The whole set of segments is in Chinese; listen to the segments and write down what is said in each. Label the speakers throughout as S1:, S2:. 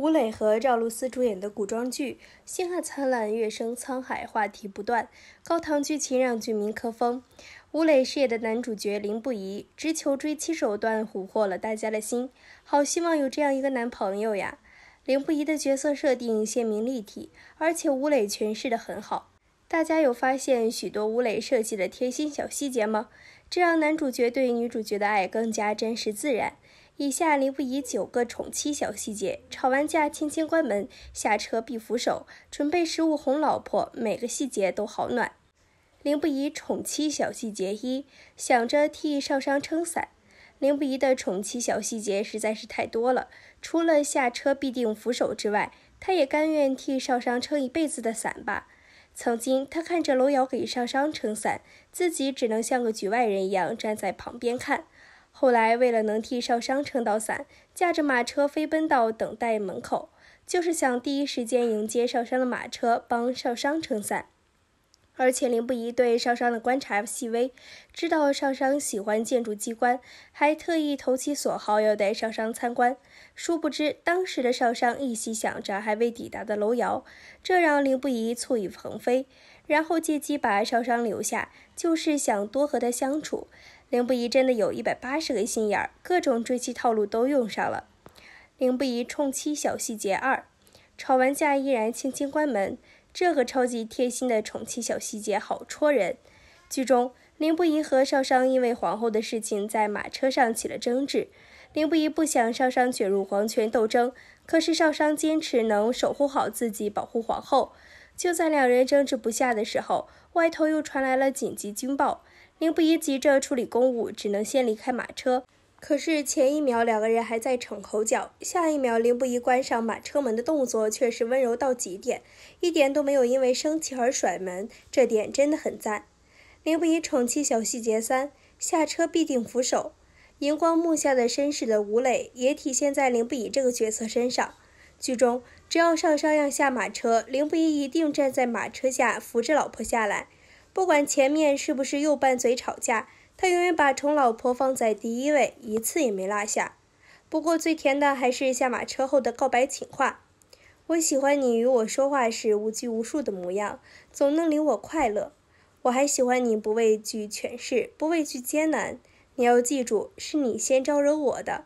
S1: 吴磊和赵露思主演的古装剧《星汉灿烂，月升沧海》话题不断，高唐剧情让剧迷磕疯。吴磊饰演的男主角林不疑，直球追妻手段俘获了大家的心，好希望有这样一个男朋友呀！林不疑的角色设定鲜明立体，而且吴磊诠释得很好。大家有发现许多吴磊设计的贴心小细节吗？这让男主角对女主角的爱更加真实自然。以下林不疑9个宠妻小细节：吵完架轻轻关门，下车必扶手，准备食物哄老婆，每个细节都好暖。林不疑宠妻小细节1：想着替少商撑伞。林不疑的宠妻小细节实在是太多了，除了下车必定扶手之外，他也甘愿替少商撑一辈子的伞吧。曾经他看着楼瑶给少商撑伞，自己只能像个局外人一样站在旁边看。后来为了能替少商撑到伞，驾着马车飞奔到等待门口，就是想第一时间迎接少商的马车，帮少商撑伞。而且林不疑对少商的观察细微，知道少商喜欢建筑机关，还特意投其所好要带少商参观。殊不知当时的少商一心想着还未抵达的楼瑶，这让林不疑醋意横飞，然后借机把少商留下，就是想多和他相处。林不疑真的有180个心眼儿，各种追妻套路都用上了。林不疑宠妻小细节2：吵完架依然轻轻关门。这个超级贴心的宠妻小细节好戳人。剧中，林不疑和少商因为皇后的事情在马车上起了争执。林不疑不想少商卷入皇权斗争，可是少商坚持能守护好自己，保护皇后。就在两人争执不下的时候，外头又传来了紧急军报。林不疑急着处理公务，只能先离开马车。可是前一秒两个人还在逞口角，下一秒林不疑关上马车门的动作却是温柔到极点，一点都没有因为生气而甩门，这点真的很赞。林不疑宠妻小细节3：下车必定扶手。荧光幕下的绅士的吴磊也体现在林不疑这个角色身上。剧中只要少商要下马车，林不疑一定站在马车下扶着老婆下来，不管前面是不是又拌嘴吵架，他永远把宠老婆放在第一位，一次也没落下。不过最甜的还是下马车后的告白情话：我喜欢你与我说话时无拘无束的模样，总能令我快乐。我还喜欢你不畏惧权势，不畏惧艰难。你要记住，是你先招惹我的。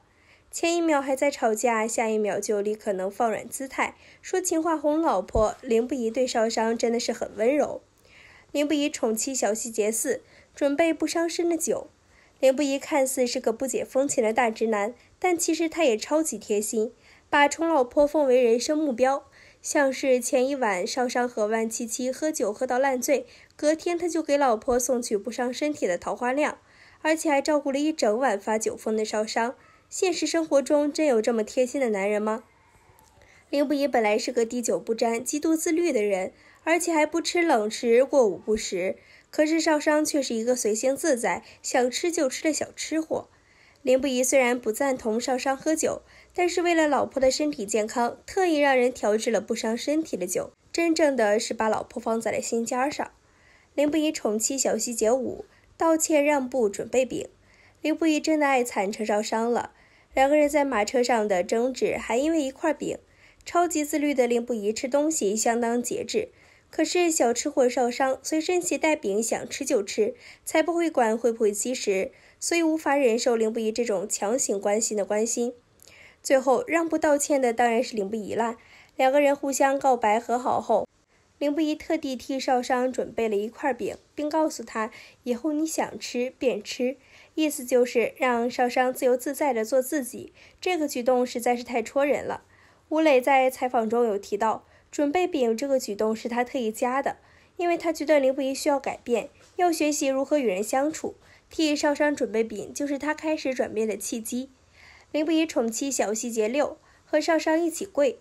S1: 前一秒还在吵架，下一秒就立刻能放软姿态，说情话哄老婆。林不疑对少商真的是很温柔。林不疑宠妻小细节4：准备不伤身的酒。林不疑看似是个不解风情的大直男，但其实他也超级贴心，把宠老婆奉为人生目标。像是前一晚少商和万七七喝酒喝到烂醉，隔天他就给老婆送去不伤身体的桃花酿，而且还照顾了一整晚发酒疯的少商。现实生活中真有这么贴心的男人吗？林不疑本来是个滴酒不沾、极度自律的人，而且还不吃冷食，过午不食。可是少商却是一个随性自在、想吃就吃的小吃货。林不疑虽然不赞同少商喝酒，但是为了老婆的身体健康，特意让人调制了不伤身体的酒，真正的是把老婆放在了心尖上。林不疑宠妻小细节5：道歉让步准备饼。林不疑真的爱惨成少商了，两个人在马车上的争执还因为一块饼。超级自律的林不疑吃东西相当节制，可是小吃货少商随身携带饼，想吃就吃，才不会管会不会积食，所以无法忍受林不疑这种强行关心的关心。最后让步道歉的当然是林不疑啦。两个人互相告白和好后，林不疑特地替少商准备了一块饼，并告诉他以后你想吃便吃，意思就是让少商自由自在地做自己。这个举动实在是太戳人了。吴磊在采访中有提到，准备饼这个举动是他特意加的，因为他觉得林不疑需要改变，要学习如何与人相处，替少商准备饼就是他开始转变的契机。林不疑宠妻小细节6：和少商一起跪。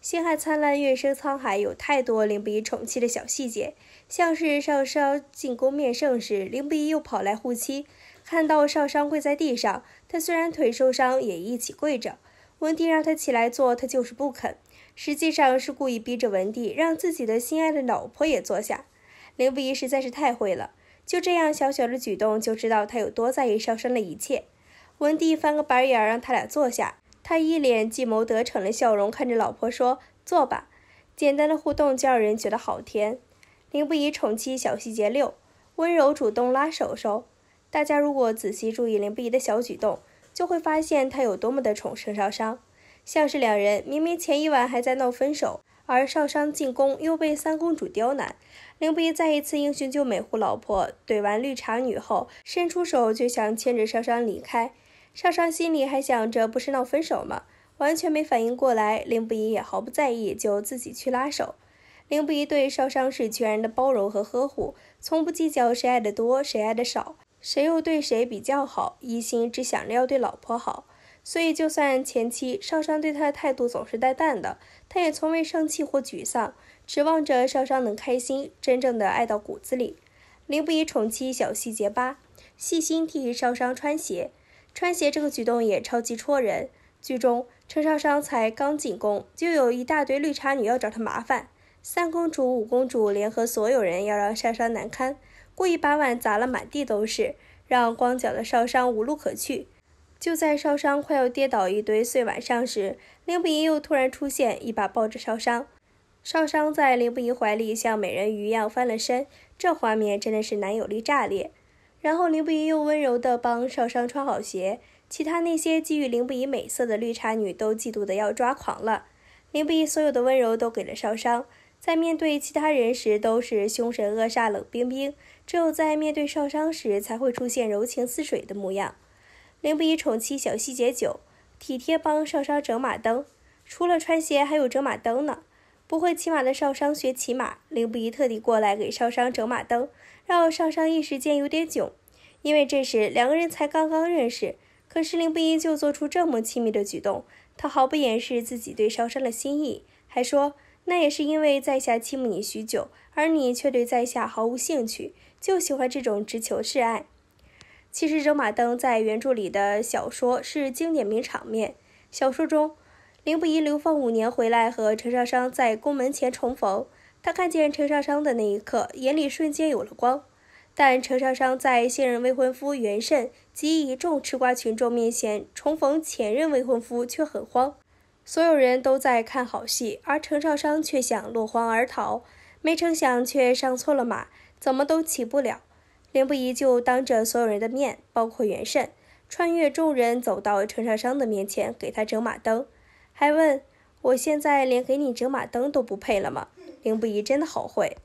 S1: 星汉灿烂，月升沧海有太多林不疑宠妻的小细节，像是少商进宫面圣时，林不疑又跑来护妻，看到少商跪在地上，他虽然腿受伤也一起跪着。文帝让他起来坐，他就是不肯，实际上是故意逼着文帝让自己的心爱的老婆也坐下。林不疑实在是太会了，就这样小小的举动就知道他有多在意少商的一切。文帝翻个白眼让他俩坐下，他一脸计谋得逞的笑容，看着老婆说：“坐吧。”简单的互动就让人觉得好甜。林不疑宠妻小细节6：温柔主动拉手手。大家如果仔细注意林不疑的小举动，就会发现他有多么的宠陈少商。像是两人明明前一晚还在闹分手，而少商进宫又被三公主刁难，林不疑再一次英雄救美护老婆，怼完绿茶女后，伸出手就想牵着少商离开。少商心里还想着不是闹分手吗？完全没反应过来，林不疑也毫不在意，就自己去拉手。林不疑对少商是全然的包容和呵护，从不计较谁爱的多谁爱的少，谁又对谁比较好，一心只想着要对老婆好。所以就算前期少商对他的态度总是淡淡的，他也从未生气或沮丧，指望着少商能开心，真正的爱到骨子里。林不疑宠妻小细节8：细心替少商穿鞋。穿鞋这个举动也超级戳人。剧中陈少商才刚进宫，就有一大堆绿茶女要找他麻烦，三公主、五公主联合所有人要让少商难堪，故意把碗砸了满地都是，让光脚的少商无路可去。就在少商快要跌倒一堆碎碗上时，林不疑又突然出现，一把抱着少商。少商在林不疑怀里像美人鱼一样翻了身，这画面真的是男友力炸裂。然后林不疑又温柔地帮少商穿好鞋，其他那些觊觎林不疑美色的绿茶女都嫉妒得要抓狂了。林不疑所有的温柔都给了少商，在面对其他人时都是凶神恶煞冷冰冰，只有在面对少商时才会出现柔情似水的模样。林不疑宠妻小细节9：体贴帮少商整马灯。除了穿鞋还有整马灯呢。不会骑马的少商学骑马，林不疑特地过来给少商整马灯，让少商一时间有点囧。因为这时两个人才刚刚认识，可是林不疑就做出这么亲密的举动，他毫不掩饰自己对少商的心意，还说那也是因为在下倾慕你许久，而你却对在下毫无兴趣，就喜欢这种直球式爱。其实整马灯在原著里的小说是经典名场面。小说中，林不疑流放5年回来，和陈少商在宫门前重逢。他看见陈少商的那一刻，眼里瞬间有了光。但陈少商在现任未婚夫袁慎及一众吃瓜群众面前重逢前任未婚夫，却很慌。所有人都在看好戏，而陈少商却想落荒而逃，没成想却上错了马，怎么都起不了。林不疑就当着所有人的面，包括袁慎，穿越众人走到陈少商的面前，给他整马灯，还问：“我现在连给你整马灯都不配了吗？”林不疑真的好会。